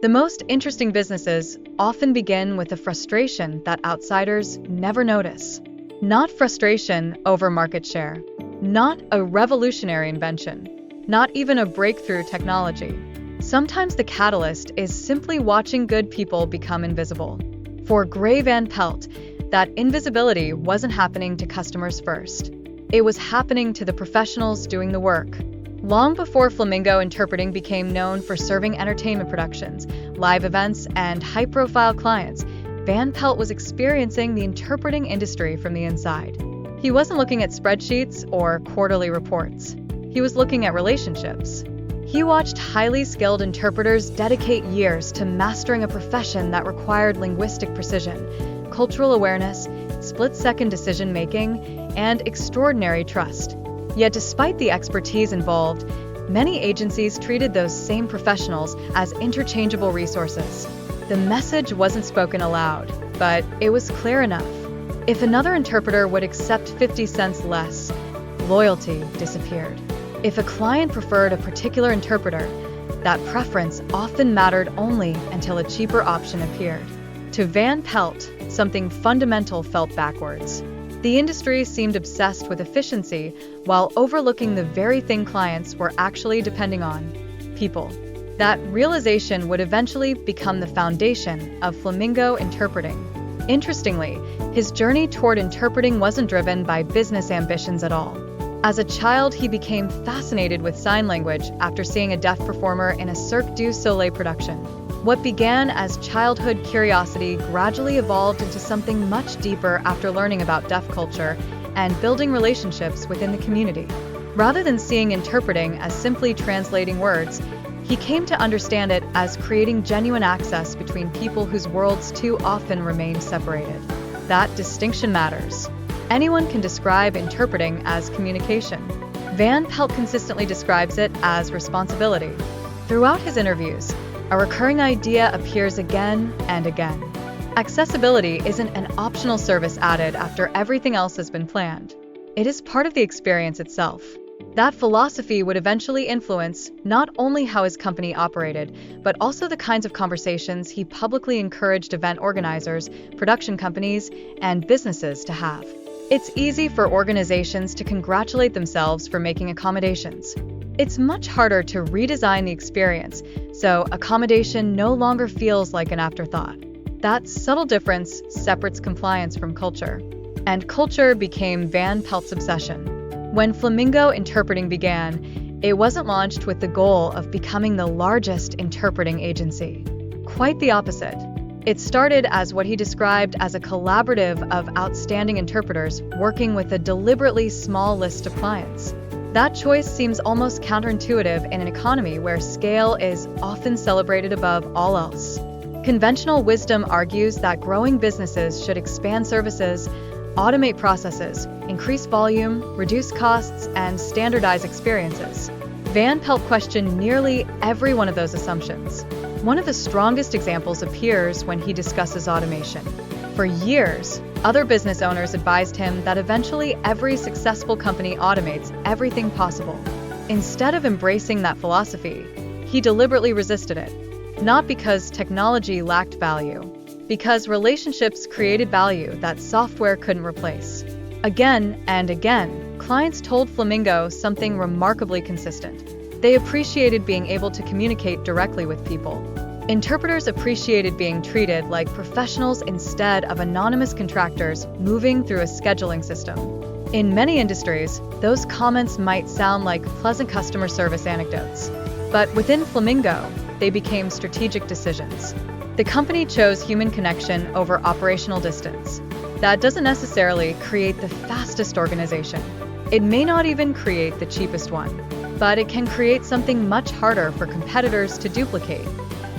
The most interesting businesses often begin with a frustration that outsiders never notice. Not frustration over market share, not a revolutionary invention, not even a breakthrough technology. Sometimes the catalyst is simply watching good people become invisible. For Grey Van Pelt, that invisibility wasn't happening to customers first. It was happening to the professionals doing the work. Long before Flamingo Interpreting became known for serving entertainment productions, live events, and high-profile clients, Van Pelt was experiencing the interpreting industry from the inside. He wasn't looking at spreadsheets or quarterly reports. He was looking at relationships. He watched highly skilled interpreters dedicate years to mastering a profession that required linguistic precision, cultural awareness, split-second decision-making, and extraordinary trust. Yet despite the expertise involved, many agencies treated those same professionals as interchangeable resources. The message wasn't spoken aloud, but it was clear enough. If another interpreter would accept 50 cents less, loyalty disappeared. If a client preferred a particular interpreter, that preference often mattered only until a cheaper option appeared. To Van Pelt, something fundamental felt backwards. The industry seemed obsessed with efficiency while overlooking the very thing clients were actually depending on: people. That realization would eventually become the foundation of Flamingo Interpreting. Interestingly, his journey toward interpreting wasn't driven by business ambitions at all. As a child, he became fascinated with sign language after seeing a deaf performer in a Cirque du Soleil production. What began as childhood curiosity gradually evolved into something much deeper after learning about deaf culture and building relationships within the community. Rather than seeing interpreting as simply translating words, he came to understand it as creating genuine access between people whose worlds too often remained separated. That distinction matters. Anyone can describe interpreting as communication. Van Pelt consistently describes it as responsibility. Throughout his interviews, a recurring idea appears again and again. Accessibility isn't an optional service added after everything else has been planned. It is part of the experience itself. That philosophy would eventually influence not only how his company operated, but also the kinds of conversations he publicly encouraged event organizers, production companies, and businesses to have. It's easy for organizations to congratulate themselves for making accommodations. It's much harder to redesign the experience, so accommodation no longer feels like an afterthought. That subtle difference separates compliance from culture. And culture became Van Pelt's obsession. When Flamingo Interpreting began, it wasn't launched with the goal of becoming the largest interpreting agency. Quite the opposite. It started as what he described as a collaborative of outstanding interpreters working with a deliberately small list of clients. That choice seems almost counterintuitive in an economy where scale is often celebrated above all else. Conventional wisdom argues that growing businesses should expand services, automate processes, increase volume, reduce costs, and standardize experiences. Van Pelt questioned nearly every one of those assumptions. One of the strongest examples appears when he discusses automation. For years, other business owners advised him that eventually every successful company automates everything possible. Instead of embracing that philosophy, he deliberately resisted it. Not because technology lacked value, because relationships created value that software couldn't replace. Again and again, clients told Flamingo something remarkably consistent. They appreciated being able to communicate directly with people. Interpreters appreciated being treated like professionals instead of anonymous contractors moving through a scheduling system. In many industries, those comments might sound like pleasant customer service anecdotes. But within Flamingo, they became strategic decisions. The company chose human connection over operational distance. That doesn't necessarily create the fastest organization. It may not even create the cheapest one, but it can create something much harder for competitors to duplicate: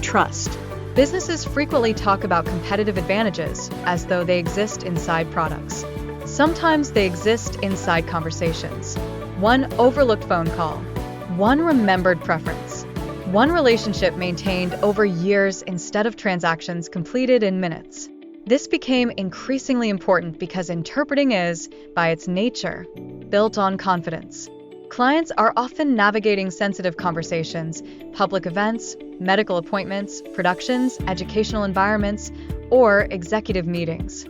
trust. Businesses frequently talk about competitive advantages as though they exist inside products. Sometimes they exist inside conversations. One overlooked phone call, one remembered preference, one relationship maintained over years instead of transactions completed in minutes. This became increasingly important because interpreting is, by its nature, built on confidence. Clients are often navigating sensitive conversations, public events, medical appointments, productions, educational environments, or executive meetings.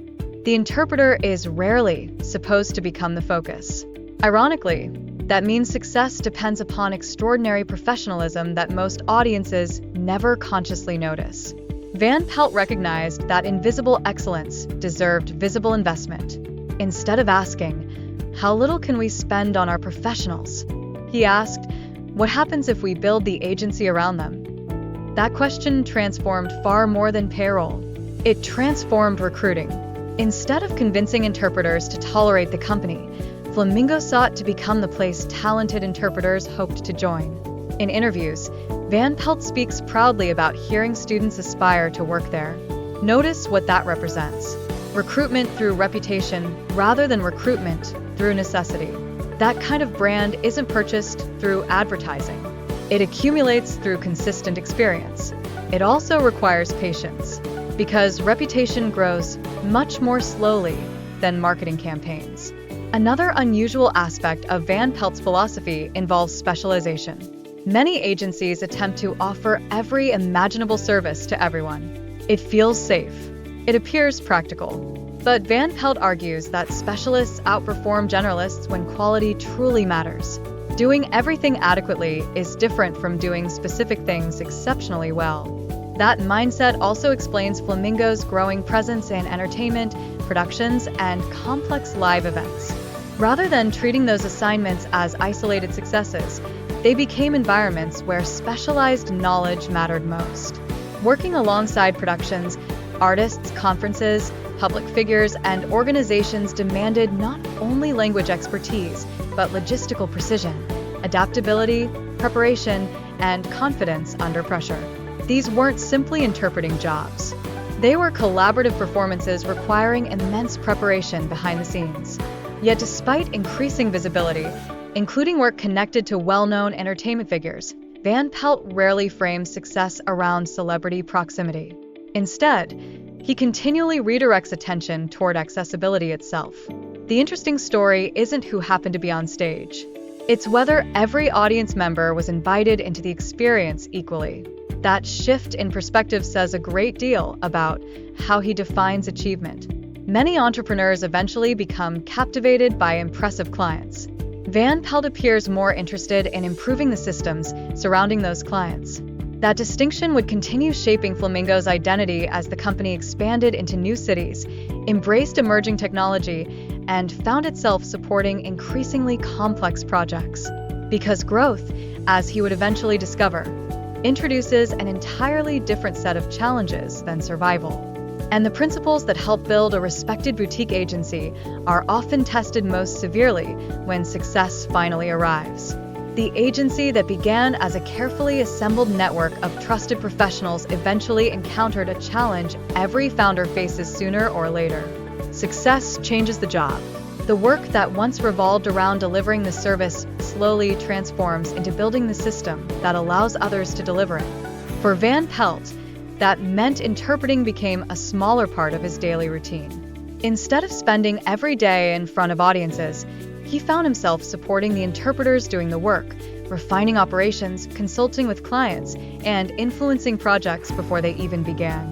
The interpreter is rarely supposed to become the focus. Ironically, that means success depends upon extraordinary professionalism that most audiences never consciously notice. Van Pelt recognized that invisible excellence deserved visible investment. Instead of asking, "How little can we spend on our professionals?" he asked, "What happens if we build the agency around them?" That question transformed far more than payroll. It transformed recruiting. Instead of convincing interpreters to tolerate the company, Flamingo sought to become the place talented interpreters hoped to join. In interviews, Van Pelt speaks proudly about hearing students aspire to work there. Notice what that represents. Recruitment through reputation rather than recruitment through necessity. That kind of brand isn't purchased through advertising. It accumulates through consistent experience. It also requires patience, because reputation grows much more slowly than marketing campaigns. Another unusual aspect of Van Pelt's philosophy involves specialization. Many agencies attempt to offer every imaginable service to everyone. It feels safe. It appears practical. But Van Pelt argues that specialists outperform generalists when quality truly matters. Doing everything adequately is different from doing specific things exceptionally well. That mindset also explains Flamingo's growing presence in entertainment, productions, and complex live events. Rather than treating those assignments as isolated successes, they became environments where specialized knowledge mattered most. Working alongside productions, artists, conferences, public figures, and organizations demanded not only language expertise, but logistical precision, adaptability, preparation, and confidence under pressure. These weren't simply interpreting jobs. They were collaborative performances requiring immense preparation behind the scenes. Yet despite increasing visibility, including work connected to well-known entertainment figures, Van Pelt rarely frames success around celebrity proximity. Instead, he continually redirects attention toward accessibility itself. The interesting story isn't who happened to be on stage. It's whether every audience member was invited into the experience equally. That shift in perspective says a great deal about how he defines achievement. Many entrepreneurs eventually become captivated by impressive clients. Van Pelt appears more interested in improving the systems surrounding those clients. That distinction would continue shaping Flamingo's identity as the company expanded into new cities, embraced emerging technology, and found itself supporting increasingly complex projects. Because growth, as he would eventually discover, introduces an entirely different set of challenges than survival. And the principles that help build a respected boutique agency are often tested most severely when success finally arrives. The agency that began as a carefully assembled network of trusted professionals eventually encountered a challenge every founder faces sooner or later. Success changes the job. The work that once revolved around delivering the service slowly transforms into building the system that allows others to deliver it. For Van Pelt, that meant interpreting became a smaller part of his daily routine. Instead of spending every day in front of audiences, he found himself supporting the interpreters doing the work, refining operations, consulting with clients, and influencing projects before they even began.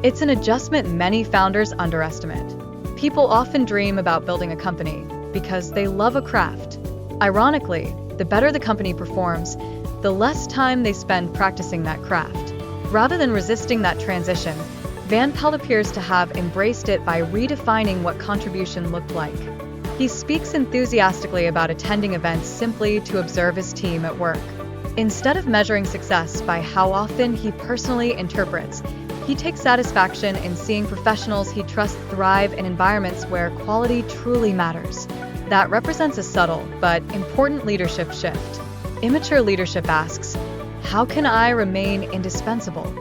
It's an adjustment many founders underestimate. People often dream about building a company because they love a craft. Ironically, the better the company performs, the less time they spend practicing that craft. Rather than resisting that transition, Van Pelt appears to have embraced it by redefining what contribution looked like. He speaks enthusiastically about attending events simply to observe his team at work. Instead of measuring success by how often he personally interprets, he takes satisfaction in seeing professionals he trusts thrive in environments where quality truly matters. That represents a subtle but important leadership shift. Immature leadership asks, "How can I remain indispensable?"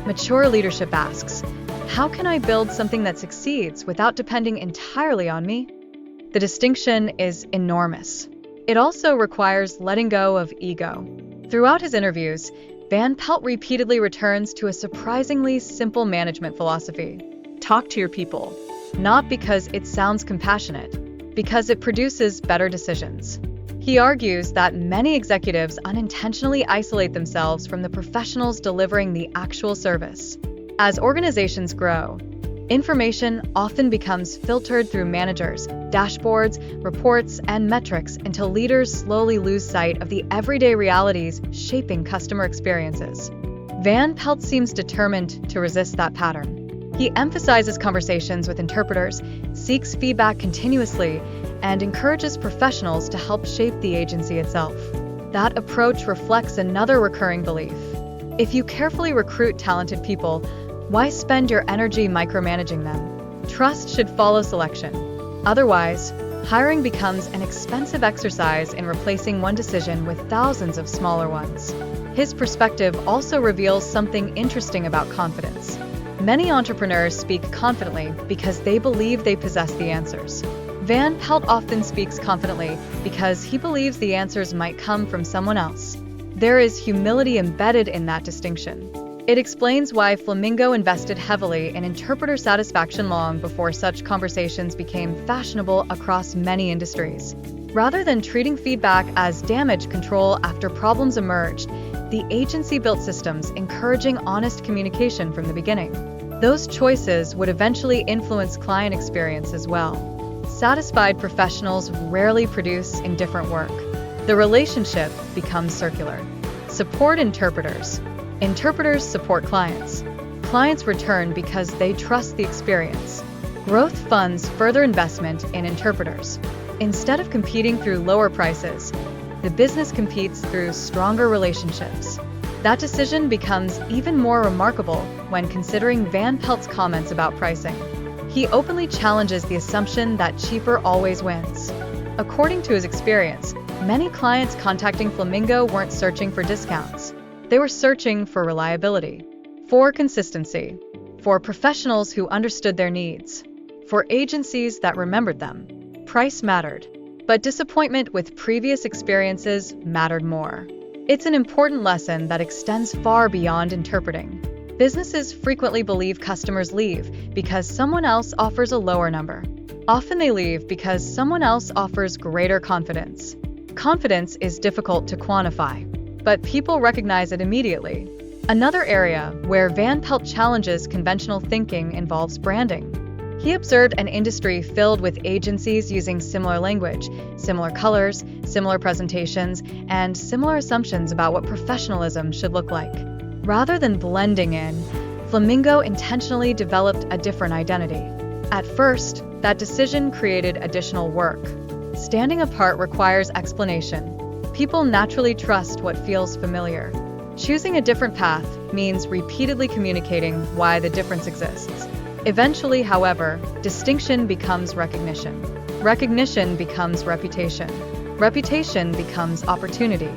Mature leadership asks, "How can I build something that succeeds without depending entirely on me?" The distinction is enormous. It also requires letting go of ego. Throughout his interviews, Van Pelt repeatedly returns to a surprisingly simple management philosophy. Talk to your people, not because it sounds compassionate, because it produces better decisions. He He argues that many executives unintentionally isolate themselves from the professionals delivering the actual service. As organizations grow, information often becomes filtered through managers, dashboards, reports, and metrics until leaders slowly lose sight of the everyday realities shaping customer experiences. Van Pelt seems determined to resist that pattern. He emphasizes conversations with interpreters, seeks feedback continuously, and encourages professionals to help shape the agency itself. That approach reflects another recurring belief. If you carefully recruit talented people, why spend your energy micromanaging them? Trust should follow selection. Otherwise, hiring becomes an expensive exercise in replacing one decision with thousands of smaller ones. His perspective also reveals something interesting about confidence. Many entrepreneurs speak confidently because they believe they possess the answers. Van Pelt often speaks confidently because he believes the answers might come from someone else. There is humility embedded in that distinction. It explains why Flamingo invested heavily in interpreter satisfaction long before such conversations became fashionable across many industries. Rather than treating feedback as damage control after problems emerged, the agency built systems encouraging honest communication from the beginning. Those choices would eventually influence client experience as well. Satisfied professionals rarely produce indifferent work. The relationship becomes circular. Support interpreters. Interpreters support clients. Clients return because they trust the experience. Growth funds further investment in interpreters. Instead of competing through lower prices, the business competes through stronger relationships. That decision becomes even more remarkable when considering Van Pelt's comments about pricing. He openly challenges the assumption that cheaper always wins. According to his experience, many clients contacting Flamingo weren't searching for discounts. They were searching for reliability, for consistency, for professionals who understood their needs, for agencies that remembered them. Price mattered, but disappointment with previous experiences mattered more. It's an important lesson that extends far beyond interpreting. Businesses frequently believe customers leave because someone else offers a lower number. Often they leave because someone else offers greater confidence. Confidence is difficult to quantify, but people recognize it immediately. Another area where Van Pelt challenges conventional thinking involves branding. He observed an industry filled with agencies using similar language, similar colors, similar presentations, and similar assumptions about what professionalism should look like. Rather than blending in, Flamingo intentionally developed a different identity. At first, that decision created additional work. Standing apart requires explanation. People naturally trust what feels familiar. Choosing a different path means repeatedly communicating why the difference exists. Eventually, however, distinction becomes recognition. Recognition becomes reputation. Reputation becomes opportunity.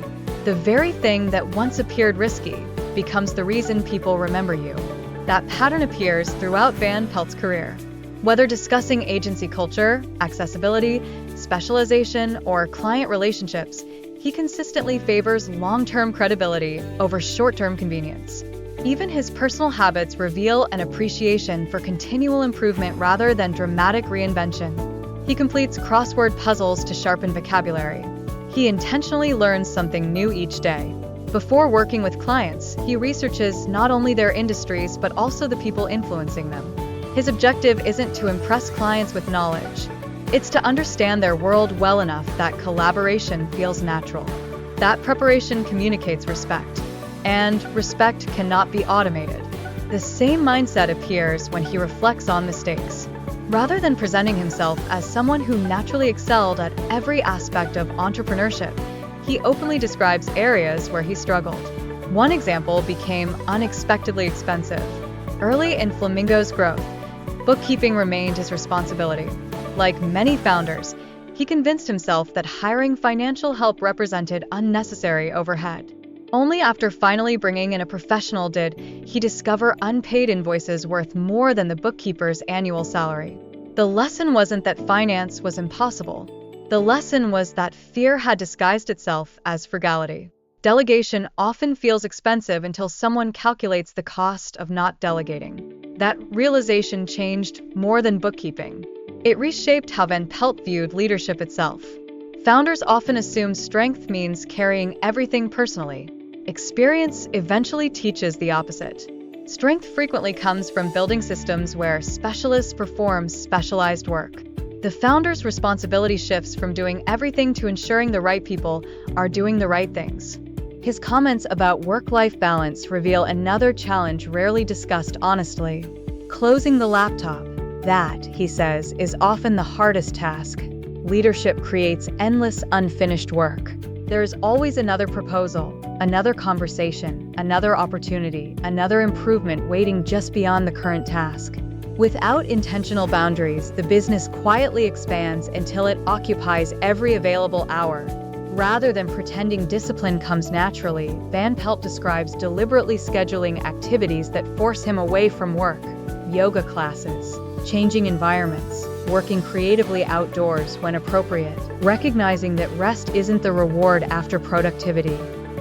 The very thing that once appeared risky becomes the reason people remember you. That pattern appears throughout Van Pelt's career. Whether discussing agency culture, accessibility, specialization, or client relationships, he consistently favors long-term credibility over short-term convenience. Even his personal habits reveal an appreciation for continual improvement rather than dramatic reinvention. He completes crossword puzzles to sharpen vocabulary. He intentionally learns something new each day. Before working with clients, he researches not only their industries but also the people influencing them. His objective isn't to impress clients with knowledge. It's to understand their world well enough that collaboration feels natural. That preparation communicates respect. And respect cannot be automated. The same mindset appears when he reflects on mistakes. Rather than presenting himself as someone who naturally excelled at every aspect of entrepreneurship, he openly describes areas where he struggled. One example became unexpectedly expensive. Early in Flamingo's growth, bookkeeping remained his responsibility. Like many founders, he convinced himself that hiring financial help represented unnecessary overhead. Only after finally bringing in a professional did he discover unpaid invoices worth more than the bookkeeper's annual salary. The lesson wasn't that finance was impossible. The lesson was that fear had disguised itself as frugality. Delegation often feels expensive until someone calculates the cost of not delegating. That realization changed more than bookkeeping. It reshaped how Van Pelt viewed leadership itself. Founders often assume strength means carrying everything personally. Experience eventually teaches the opposite. Strength frequently comes from building systems where specialists perform specialized work. The founder's responsibility shifts from doing everything to ensuring the right people are doing the right things. His comments about work-life balance reveal another challenge rarely discussed honestly. Closing the laptop. That, he says, is often the hardest task. Leadership creates endless unfinished work. There is always another proposal, another conversation, another opportunity, another improvement waiting just beyond the current task. Without intentional boundaries, the business quietly expands until it occupies every available hour. Rather than pretending discipline comes naturally, Van Pelt describes deliberately scheduling activities that force him away from work. Yoga classes, changing environments, working creatively outdoors when appropriate, recognizing that rest isn't the reward after productivity.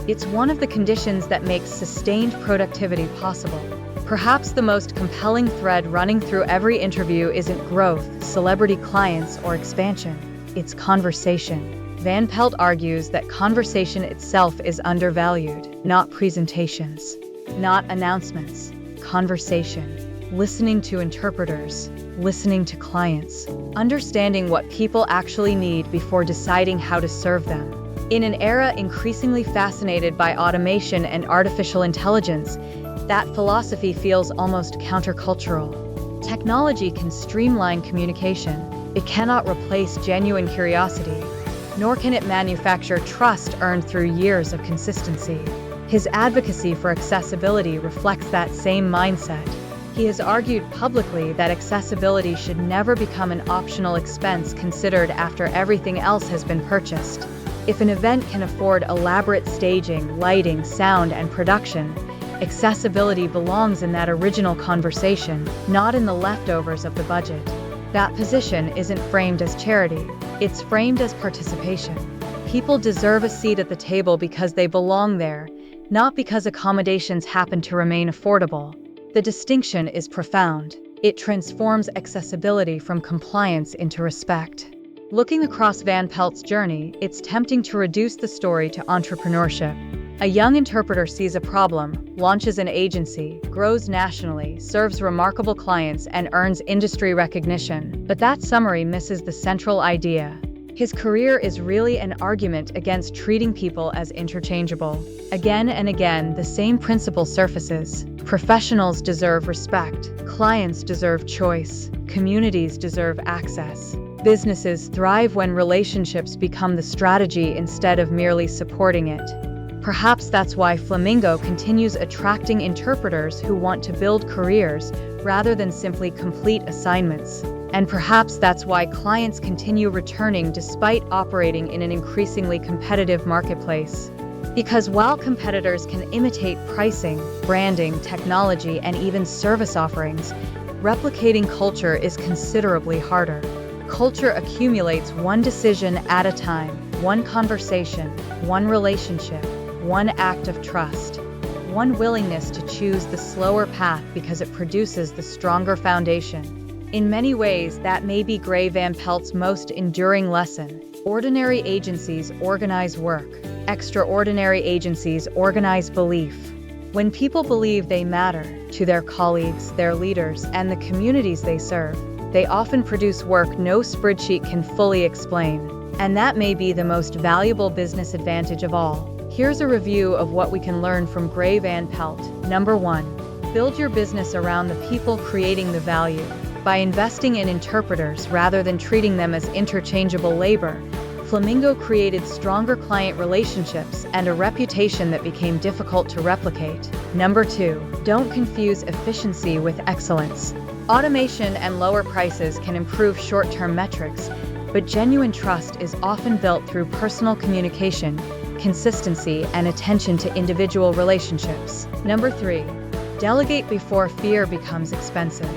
It's one of the conditions that makes sustained productivity possible. Perhaps the most compelling thread running through every interview isn't growth, celebrity clients, or expansion. It's conversation. Van Pelt argues that conversation itself is undervalued, not presentations, not announcements. Conversation. Listening to interpreters, listening to clients, understanding what people actually need before deciding how to serve them. In an era increasingly fascinated by automation and artificial intelligence, that philosophy feels almost countercultural. Technology can streamline communication. It cannot replace genuine curiosity, nor can it manufacture trust earned through years of consistency. His advocacy for accessibility reflects that same mindset. He has argued publicly that accessibility should never become an optional expense considered after everything else has been purchased. If an event can afford elaborate staging, lighting, sound, and production, accessibility belongs in that original conversation, not in the leftovers of the budget. That position isn't framed as charity, it's framed as participation. People deserve a seat at the table because they belong there, not because accommodations happen to remain affordable. The distinction is profound. It transforms accessibility from compliance into respect. Looking across Van Pelt's journey, it's tempting to reduce the story to entrepreneurship. A young interpreter sees a problem, launches an agency, grows nationally, serves remarkable clients, and earns industry recognition. But that summary misses the central idea. His career is really an argument against treating people as interchangeable. Again and again, the same principle surfaces. Professionals deserve respect. Clients deserve choice. Communities deserve access. Businesses thrive when relationships become the strategy instead of merely supporting it. Perhaps that's why Flamingo continues attracting interpreters who want to build careers rather than simply complete assignments. And perhaps that's why clients continue returning despite operating in an increasingly competitive marketplace. Because while competitors can imitate pricing, branding, technology, and even service offerings, replicating culture is considerably harder. Culture accumulates one decision at a time, one conversation, one relationship, one act of trust, one willingness to choose the slower path because it produces the stronger foundation. In many ways, that may be Grey Van Pelt's most enduring lesson. Ordinary agencies organize work. Extraordinary agencies organize belief. When people believe they matter to their colleagues, their leaders, and the communities they serve, they often produce work no spreadsheet can fully explain. And that may be the most valuable business advantage of all. Here's a review of what we can learn from Grey Van Pelt. Number 1. Build your business around the people creating the value. By investing in interpreters rather than treating them as interchangeable labor, Flamingo created stronger client relationships and a reputation that became difficult to replicate. Number 2. Don't confuse efficiency with excellence. Automation and lower prices can improve short-term metrics, but genuine trust is often built through personal communication, consistency, and attention to individual relationships. Number 3. Delegate before fear becomes expensive.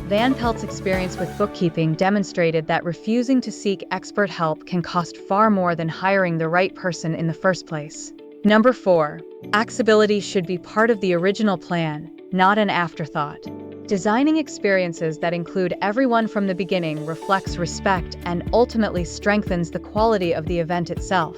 Van Pelt's experience with bookkeeping demonstrated that refusing to seek expert help can cost far more than hiring the right person in the first place. Number 4. Accessibility should be part of the original plan, not an afterthought. Designing experiences that include everyone from the beginning reflects respect and ultimately strengthens the quality of the event itself.